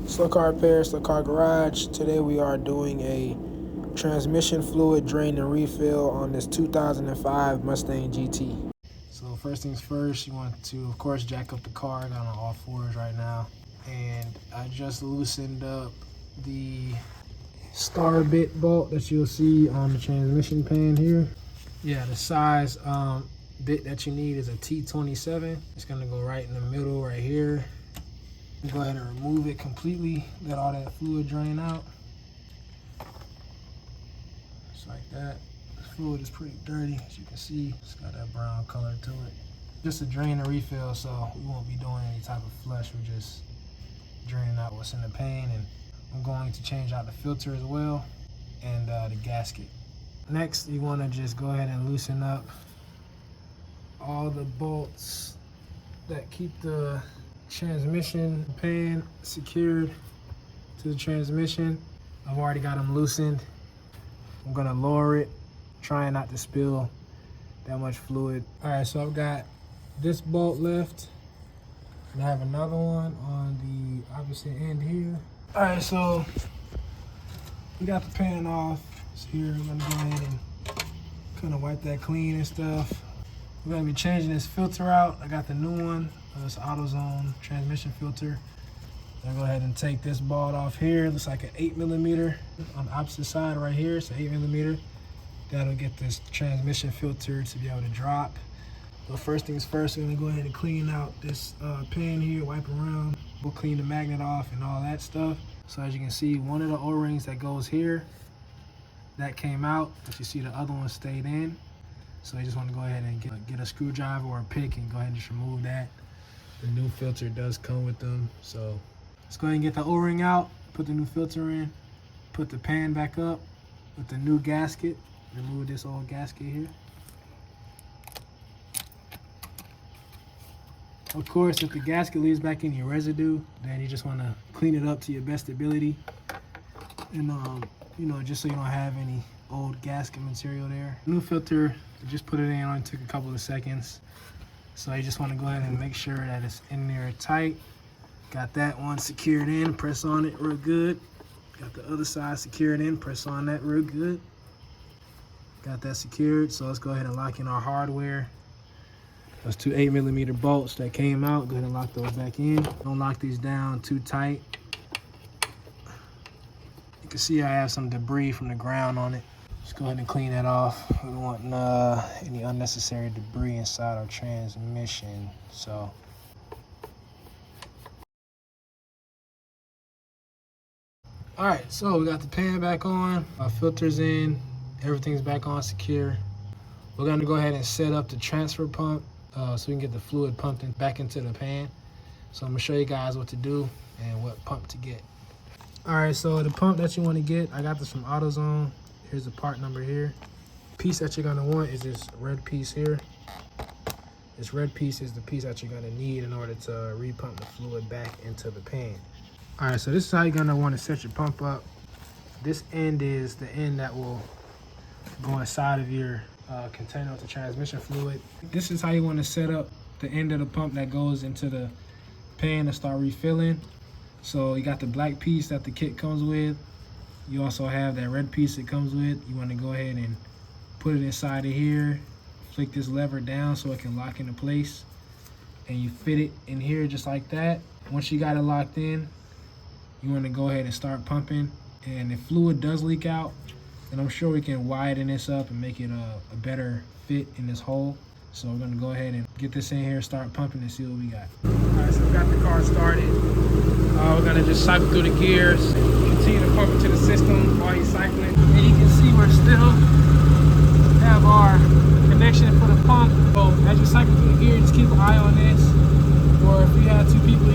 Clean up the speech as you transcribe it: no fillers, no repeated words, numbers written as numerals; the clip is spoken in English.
Slow Car Repair, Slow Car Garage. Today we are doing a transmission fluid drain and refill on this 2005 Mustang GT. So first things first, you want to of course jack up the car. I got on all fours right now. And I just loosened up the star bit bolt that you'll see on the transmission pan here. Yeah, the size bit that you need is a T27. It's gonna go right in the middle right here. Go ahead and remove it completely. Let all that fluid drain out. Just like that. The fluid is pretty dirty, as you can see. It's got that brown color to it. Just a drain and refill, so we won't be doing any type of flush. We're just draining out what's in the pan, and I'm going to change out the filter as well and the gasket. Next, you want to just go ahead and loosen up all the bolts that keep the transmission pan secured to the transmission. I've already got them loosened. I'm gonna lower it, trying not to spill that much fluid. All right, so I've got this bolt left, and I have another one on the opposite end here. All right, so we got the pan off. So here I'm gonna go ahead and kind of wipe that clean and stuff. We're gonna be changing this filter out. I got the new one. It's AutoZone transmission filter. I'm gonna go ahead and take this bolt off here. It looks like an 8mm on the opposite side right here. It's an 8mm. That'll get this transmission filter to be able to drop. But first things first, we're gonna go ahead and clean out this pan here, wipe around. We'll clean the magnet off and all that stuff. So as you can see, one of the O-rings that goes here, that came out, but you see the other one stayed in. So you just want to go ahead and get a screwdriver or a pick and go ahead and just remove that. The new filter does come with them. So let's go ahead and get the O-ring out, put the new filter in, put the pan back up with the new gasket. Remove this old gasket here. Of course, if the gasket leaves back any residue, then you just want to clean it up to your best ability. And you know, just so you don't have any old gasket material there. New filter, just put it in, only took a couple of seconds. So you just want to go ahead and make sure that it's in there tight. Got that one secured in, press on it real good. Got the other side secured in, press on that real good. Got that secured, so let's go ahead and lock in our hardware. Those two 8mm bolts that came out, go ahead and lock those back in. Don't lock these down too tight. You can see I have some debris from the ground on it. Just go ahead and clean that off. We don't want any unnecessary debris inside our transmission. So all right, so we got the pan back on, our filter's in, everything's back on secure. We're gonna go ahead and set up the transfer pump so we can get the fluid pumped back into the pan. So I'm gonna show you guys what to do and what pump to get. All right, so the pump that you want to get, I got this from AutoZone. Here's the part number here. The piece that you're gonna want is this red piece here. This red piece is the piece that you're gonna need in order to repump the fluid back into the pan. All right, so this is how you're gonna want to set your pump up. This end is the end that will go inside of your container with the transmission fluid. This is how you want to set up the end of the pump that goes into the pan to start refilling. So you got the black piece that the kit comes with. You also have that red piece it comes with. You want to go ahead and put it inside of here. Flick this lever down so it can lock into place. And you fit it in here just like that. Once you got it locked in, you want to go ahead and start pumping. And if fluid does leak out, then I'm sure we can widen this up and make it a better fit in this hole. So we're gonna go ahead and get this in here, start pumping and see what we got. All right, so we got the car started. We're gonna just cycle through the gears, continue to pump into the system while you're cycling. And you can see we're still have our connection for the pump. So as you cycle through the gear, just keep an eye on this. Or if you have two people